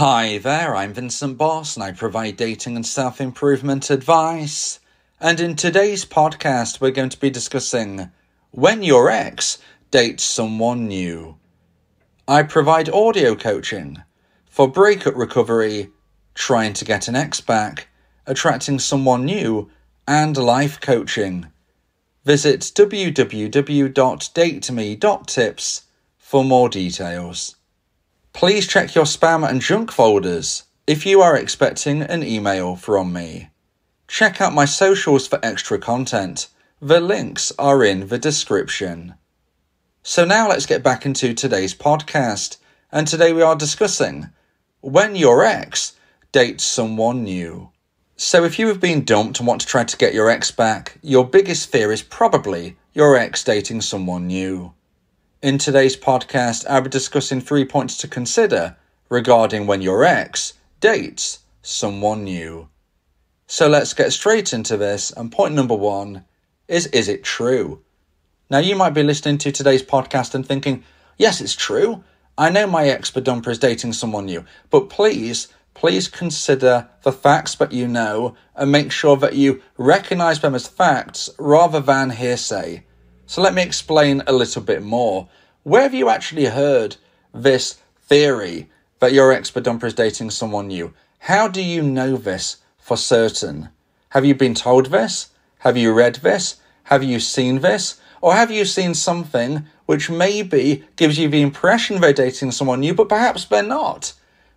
Hi there, I'm Vincent Boss and I provide dating and self-improvement advice. And in today's podcast, we're going to be discussing when your ex dates someone new. I provide audio coaching for breakup recovery, trying to get an ex back, attracting someone new, and life coaching. Visit www.dateme.tips for more details. Please check your spam and junk folders if you are expecting an email from me. Check out my socials for extra content. The links are in the description. So now let's get back into today's podcast. And today we are discussing when your ex dates someone new. So if you have been dumped and want to try to get your ex back, your biggest fear is probably your ex dating someone new. In today's podcast, I'll be discussing 3 points to consider regarding when your ex dates someone new. So let's get straight into this, and point number 1 is it true? Now you might be listening to today's podcast and thinking, yes, it's true. I know my ex-dumper is dating someone new, but please consider the facts that you know and make sure that you recognise them as facts rather than hearsay. So let me explain a little bit more. Where have you actually heard this theory that your ex-dumper is dating someone new? How do you know this for certain? Have you been told this? Have you read this? Have you seen this? Or have you seen something which maybe gives you the impression they're dating someone new, but perhaps they're not?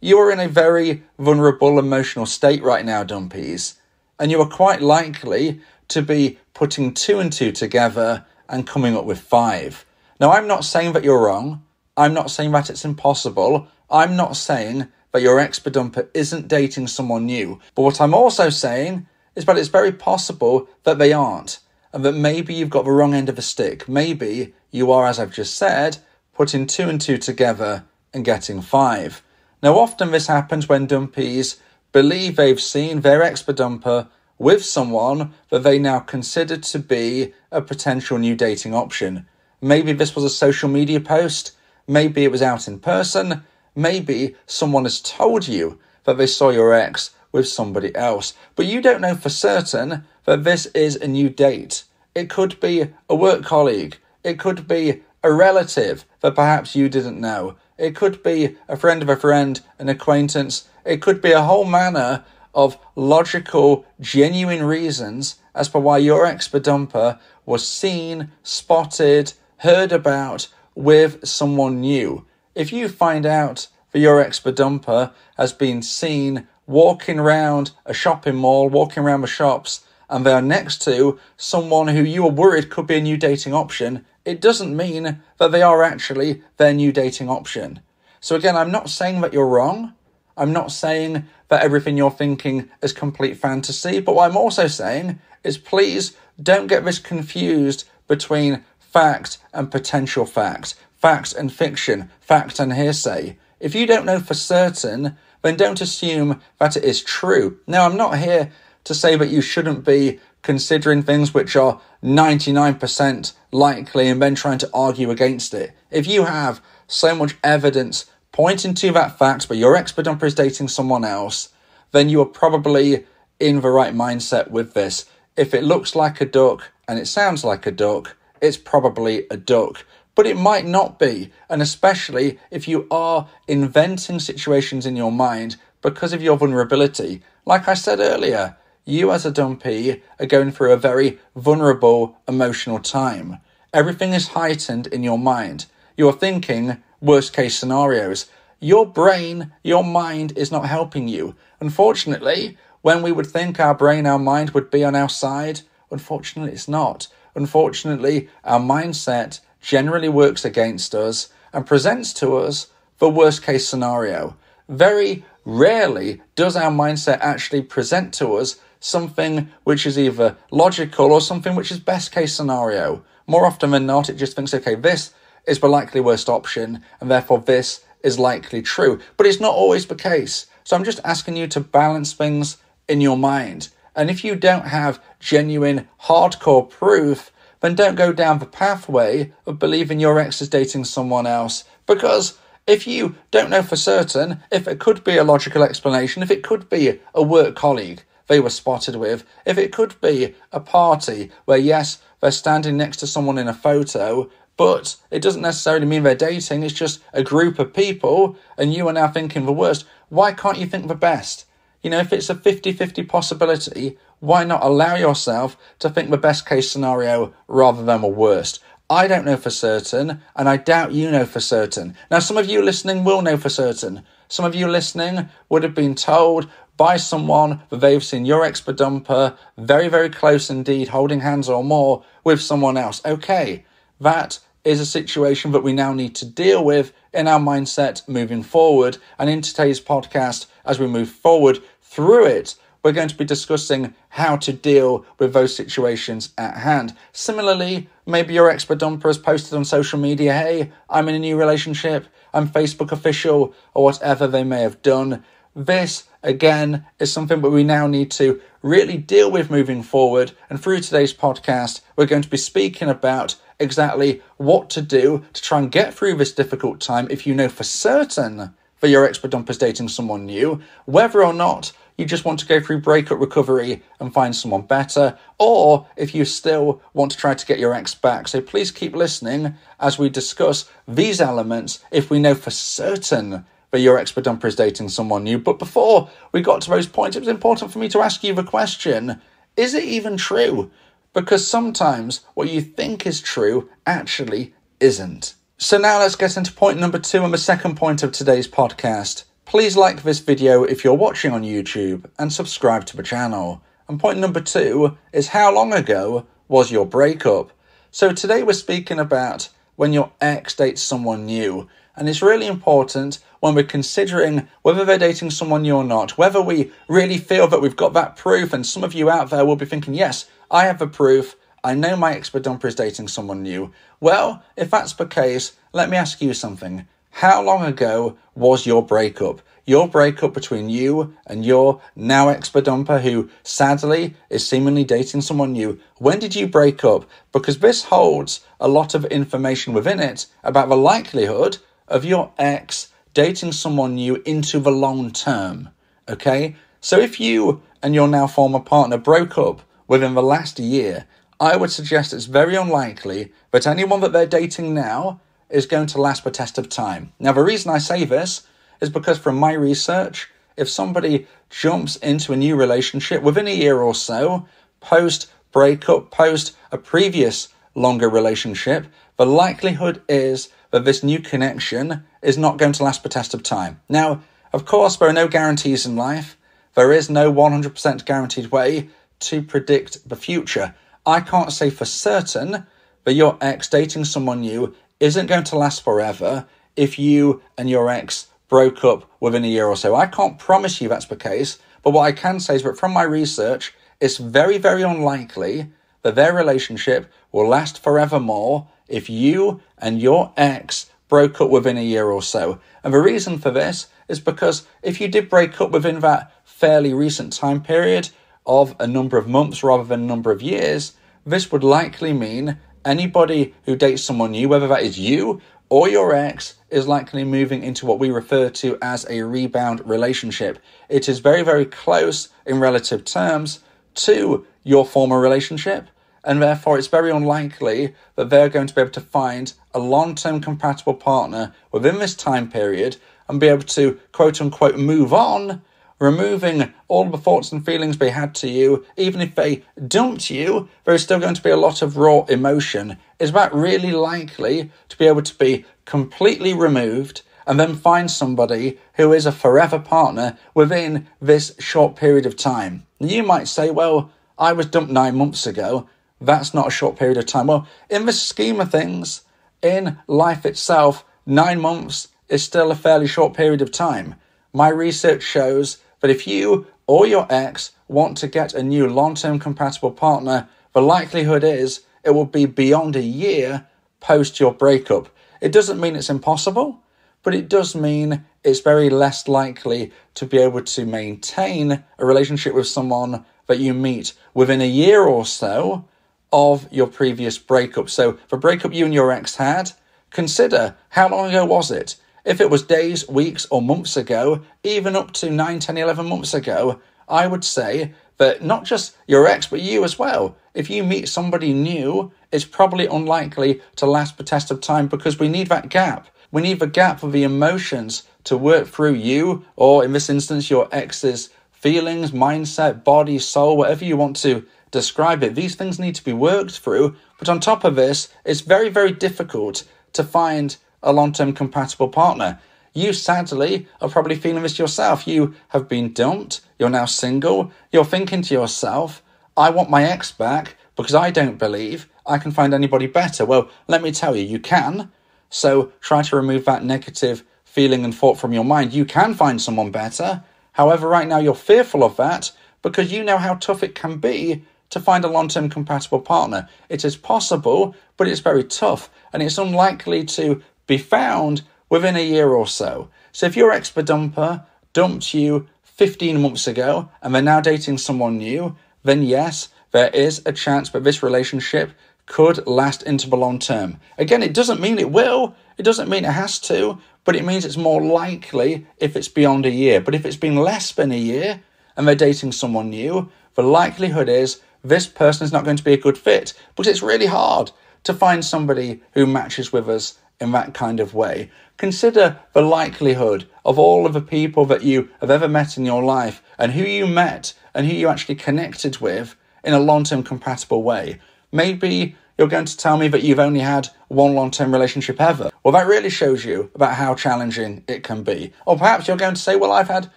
You are in a very vulnerable emotional state right now, dumpees, and you are quite likely to be putting 2 and 2 together and coming up with 5. Now, I'm not saying that you're wrong. I'm not saying that it's impossible. I'm not saying that your ex-dumper isn't dating someone new. But what I'm also saying is that it's very possible that they aren't, and that maybe you've got the wrong end of the stick. Maybe you are, as I've just said, putting 2 and 2 together and getting 5. Now, often this happens when dumpees believe they've seen their ex-dumper with someone that they now consider to be a potential new dating option. Maybe this was a social media post. Maybe it was out in person. Maybe someone has told you that they saw your ex with somebody else. But you don't know for certain that this is a new date. It could be a work colleague. It could be a relative that perhaps you didn't know. It could be a friend of a friend, an acquaintance. It could be a whole manner of logical, genuine reasons as per why your ex-dumper was seen, spotted, heard about with someone new. If you find out that your ex-dumper has been seen walking around a shopping mall, walking around the shops, and they are next to someone who you are worried could be a new dating option, it doesn't mean that they are actually their new dating option. So again, I'm not saying that you're wrong. I'm not saying that everything you're thinking is complete fantasy, but what I'm also saying is please don't get this confused between fact and potential fact, fact and fiction, fact and hearsay. If you don't know for certain, then don't assume that it is true. Now, I'm not here to say that you shouldn't be considering things which are 99% likely and then trying to argue against it. If you have so much evidence pointing to that fact, but your ex-dumper is dating someone else, then you are probably in the right mindset with this. If it looks like a duck and it sounds like a duck, it's probably a duck. But it might not be, and especially if you are inventing situations in your mind because of your vulnerability. Like I said earlier, you as a dumpee are going through a very vulnerable emotional time. Everything is heightened in your mind. You're thinking worst case scenarios. Your brain, your mind is not helping you. Unfortunately, when we would think our brain, our mind would be on our side, unfortunately it's not. Unfortunately, our mindset generally works against us and presents to us the worst case scenario. Very rarely does our mindset actually present to us something which is either logical or something which is best case scenario. More often than not, it just thinks, okay, this is the likely worst option, and therefore this is likely true. But it's not always the case. So I'm just asking you to balance things in your mind. And if you don't have genuine, hardcore proof, then don't go down the pathway of believing your ex is dating someone else, because if you don't know for certain, if it could be a logical explanation, if it could be a work colleague they were spotted with, if it could be a party where, yes, they're standing next to someone in a photo, but it doesn't necessarily mean they're dating, it's just a group of people, and you are now thinking the worst, why can't you think the best? If it's a 50-50 possibility, why not allow yourself to think the best case scenario rather than the worst? I don't know for certain, and I doubt you know for certain. Now, some of you listening will know for certain. Some of you listening would have been told by someone that they've seen your ex-dumper very, very close indeed, holding hands or more with someone else. Okay, that is a situation that we now need to deal with in our mindset moving forward. And in today's podcast, as we move forward through it, we're going to be discussing how to deal with those situations at hand. Similarly, maybe your ex-dumper has posted on social media, hey, I'm in a new relationship, I'm Facebook official, or whatever they may have done. This, again, is something that we now need to really deal with moving forward. And through today's podcast, we're going to be speaking about exactly what to do to try and get through this difficult time if you know for certain that your ex-dumper is dating someone new, whether or not you just want to go through breakup recovery and find someone better, or if you still want to try to get your ex back. So please keep listening as we discuss these elements if we know for certain that your ex-dumper is dating someone new. But before we got to those points, it was important for me to ask you the question, is it even true? Because sometimes what you think is true actually isn't. So now let's get into point number 2 and the second point of today's podcast. Please like this video if you're watching on YouTube and subscribe to the channel. And point number 2 is, how long ago was your breakup? So today we're speaking about when your ex dates someone new. And it's really important when we're considering whether they're dating someone new or not, whether we really feel that we've got that proof. And some of you out there will be thinking, yes, I have the proof. I know my ex-dumper is dating someone new. Well, if that's the case, let me ask you something. How long ago was your breakup? Your breakup between you and your now ex-dumper, who sadly is seemingly dating someone new. When did you break up? Because this holds a lot of information within it about the likelihood of your ex dating someone new into the long term. Okay? So if you and your now former partner broke up within the last year, I would suggest it's very unlikely that anyone that they're dating now is going to last the test of time. Now, the reason I say this is because from my research, if somebody jumps into a new relationship within a year or so, post-breakup, post a previous longer relationship, the likelihood is that this new connection is not going to last the test of time. Now, of course, there are no guarantees in life. There is no 100% guaranteed way to predict the future. I can't say for certain that your ex dating someone new isn't going to last forever if you and your ex broke up within a year or so. I can't promise you that's the case, but what I can say is that from my research, it's very, very unlikely that their relationship will last forevermore if you and your ex broke up within a year or so. And the reason for this is because if you did break up within that fairly recent time period of a number of months rather than a number of years, this would likely mean anybody who dates someone new, whether that is you or your ex, is likely moving into what we refer to as a rebound relationship. It is very, very close in relative terms to your former relationship, and therefore it's very unlikely that they're going to be able to find a long-term compatible partner within this time period and be able to, quote-unquote, move on, removing all the thoughts and feelings they had to you. Even if they dumped you, there is still going to be a lot of raw emotion. Is that really likely to be able to be completely removed and then find somebody who is a forever partner within this short period of time? You might say, well, I was dumped 9 months ago. That's not a short period of time. Well, in the scheme of things, in life itself, 9 months is still a fairly short period of time. My research shows that if you or your ex want to get a new long-term compatible partner, the likelihood is it will be beyond a year post your breakup. It doesn't mean it's impossible, but it does mean it's very less likely to be able to maintain a relationship with someone that you meet within a year or so of your previous breakup. So the breakup you and your ex had, consider how long ago was it? If it was days, weeks, or months ago, even up to 9, 10, 11 months ago, I would say that not just your ex, but you as well. If you meet somebody new, it's probably unlikely to last the test of time because we need that gap. We need the gap of the emotions to work through you, or in this instance, your ex's feelings, mindset, body, soul, whatever you want to describe it. These things need to be worked through. But on top of this, it's very, very difficult to find a long-term compatible partner. You sadly are probably feeling this yourself. You have been dumped. You're now single. You're thinking to yourself, I want my ex back because I don't believe I can find anybody better. Well, let me tell you, you can. So try to remove that negative feeling and thought from your mind. You can find someone better. However, right now you're fearful of that because you know how tough it can be to find a long-term compatible partner. It is possible, but it's very tough, and it's unlikely to be found within a year or so. So if your ex-dumper dumped you 15 months ago and they're now dating someone new, then yes, there is a chance that this relationship could last into the long term. Again, it doesn't mean it will, it doesn't mean it has to, but it means it's more likely if it's beyond a year. But if it's been less than a year and they're dating someone new, the likelihood is this person is not going to be a good fit because it's really hard to find somebody who matches with us in that kind of way. Consider the likelihood of all of the people that you have ever met in your life and who you met and who you actually connected with in a long-term compatible way. Maybe you're going to tell me that you've only had one long-term relationship ever. Well, that really shows you about how challenging it can be. Or perhaps you're going to say, well, I've had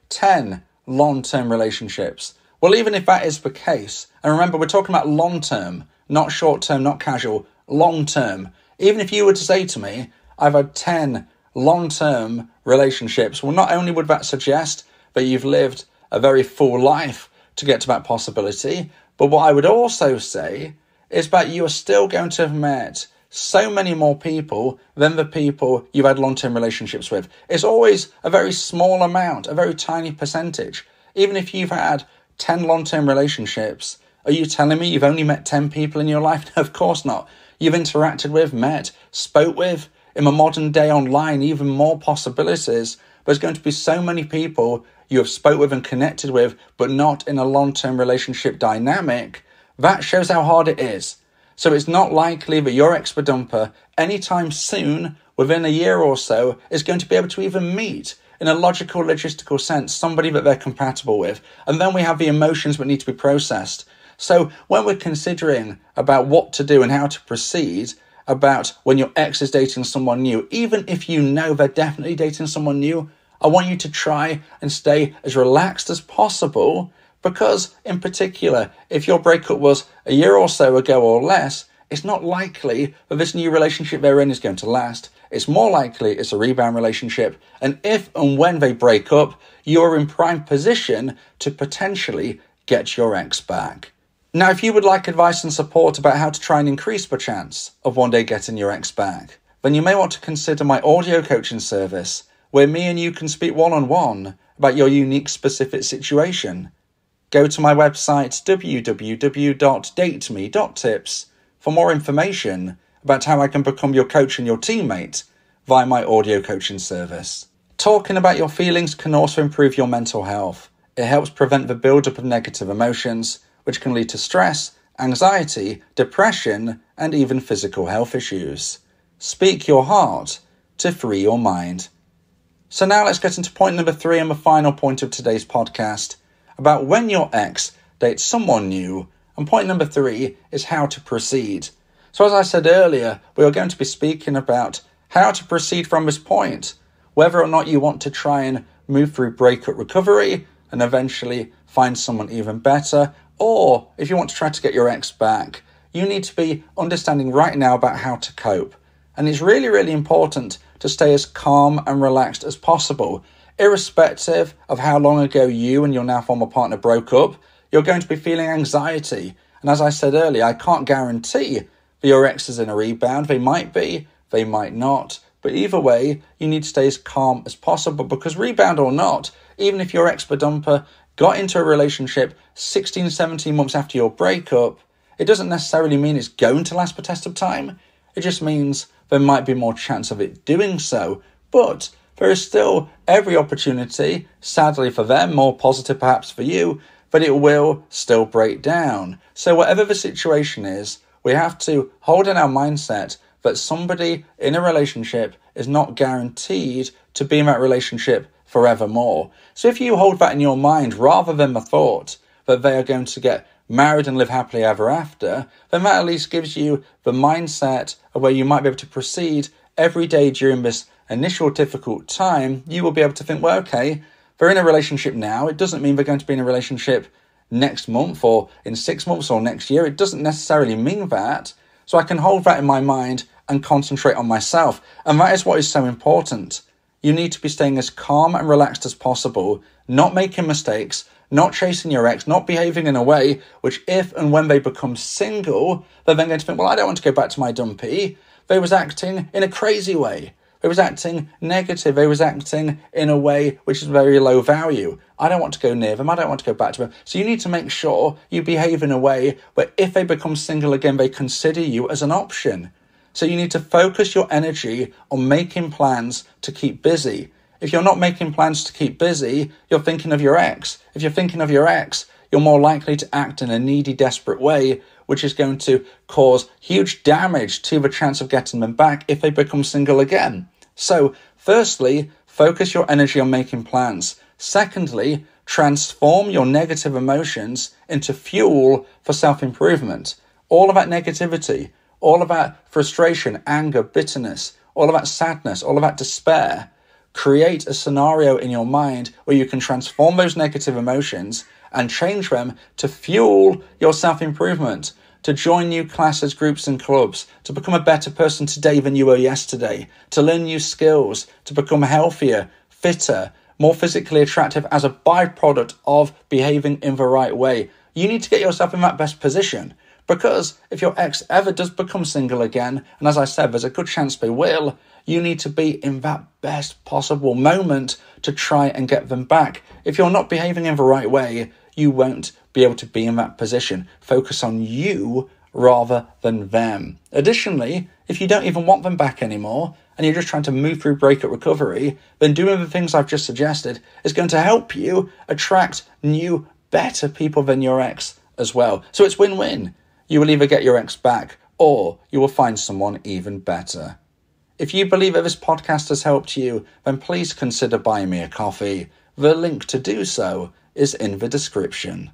10 long-term relationships. Well, even if that is the case, and remember, we're talking about long-term, not short-term, not casual, long-term. Even if you were to say to me, I've had 10 long-term relationships, well, not only would that suggest that you've lived a very full life to get to that possibility, but what I would also say is that you are still going to have met so many more people than the people you've had long-term relationships with. It's always a very small amount, a very tiny percentage. Even if you've had 10 long-term relationships, are you telling me you've only met 10 people in your life? No, of course not. You've interacted with, met, spoke with, in the modern day online, even more possibilities. There's going to be so many people you have spoke with and connected with, but not in a long-term relationship dynamic. That shows how hard it is. So it's not likely that your ex-dumper anytime soon, within a year or so, is going to be able to even meet, in a logical, logistical sense, somebody that they're compatible with. And then we have the emotions that need to be processed. So when we're considering about what to do and how to proceed, about when your ex is dating someone new, even if you know they're definitely dating someone new, I want you to try and stay as relaxed as possible, because in particular, if your breakup was a year or so ago or less, it's not likely that this new relationship they're in is going to last. It's more likely it's a rebound relationship, and if and when they break up, you're in prime position to potentially get your ex back. Now, if you would like advice and support about how to try and increase the chance of one day getting your ex back, then you may want to consider my audio coaching service, where me and you can speak one-on-one about your unique specific situation. Go to my website www.dateme.tips for more information about how I can become your coach and your teammate via my audio coaching service. Talking about your feelings can also improve your mental health. It helps prevent the buildup of negative emotions, which can lead to stress, anxiety, depression, and even physical health issues. Speak your heart to free your mind. So now let's get into point number 3 and the final point of today's podcast, about when your ex dates someone new. And point number 3 is how to proceed. So as I said earlier, we are going to be speaking about how to proceed from this point, whether or not you want to try and move through breakup recovery and eventually find someone even better, or if you want to try to get your ex back, you need to be understanding right now about how to cope. And it's really, really important to stay as calm and relaxed as possible. Irrespective of how long ago you and your now former partner broke up, you're going to be feeling anxiety. And as I said earlier, I can't guarantee that your ex is in a rebound. They might be, they might not. But either way, you need to stay as calm as possible, because rebound or not, even if your ex-dumper got into a relationship 16, 17 months after your breakup, it doesn't necessarily mean it's going to last the test of time. It just means there might be more chance of it doing so. But there is still every opportunity, sadly for them, more positive perhaps for you, but it will still break down. So whatever the situation is, we have to hold in our mindset that somebody in a relationship is not guaranteed to be in that relationship forevermore. So if you hold that in your mind rather than the thought that they are going to get married and live happily ever after, then that at least gives you the mindset of where you might be able to proceed every day during this initial difficult time. You will be able to think, well, okay, they're in a relationship now. It doesn't mean they're going to be in a relationship next month or in 6 months or next year. It doesn't necessarily mean that. So I can hold that in my mind and concentrate on myself. And that is what is so important. You need to be staying as calm and relaxed as possible, not making mistakes, not chasing your ex, not behaving in a way which if and when they become single, they're then going to think, well, I don't want to go back to my dumpee. They was acting in a crazy way. They was acting negative. They was acting in a way which is very low value. I don't want to go near them. I don't want to go back to them. So you need to make sure you behave in a way where if they become single again, they consider you as an option. So you need to focus your energy on making plans to keep busy. If you're not making plans to keep busy, you're thinking of your ex. If you're thinking of your ex, you're more likely to act in a needy, desperate way, which is going to cause huge damage to the chance of getting them back if they become single again. So, firstly, focus your energy on making plans. Secondly, transform your negative emotions into fuel for self-improvement. All of that negativity, all of that frustration, anger, bitterness, all of that sadness, all of that despair, create a scenario in your mind where you can transform those negative emotions and change them to fuel your self-improvement, to join new classes, groups and clubs, to become a better person today than you were yesterday, to learn new skills, to become healthier, fitter, more physically attractive as a byproduct of behaving in the right way. You need to get yourself in that best position. Because if your ex ever does become single again, and as I said, there's a good chance they will, you need to be in that best possible moment to try and get them back. If you're not behaving in the right way, you won't be able to be in that position. Focus on you rather than them. Additionally, if you don't even want them back anymore, and you're just trying to move through breakup recovery, then doing the things I've just suggested is going to help you attract new, better people than your ex as well. So it's win-win. You will either get your ex back or you will find someone even better. If you believe that this podcast has helped you, then please consider buying me a coffee. The link to do so is in the description.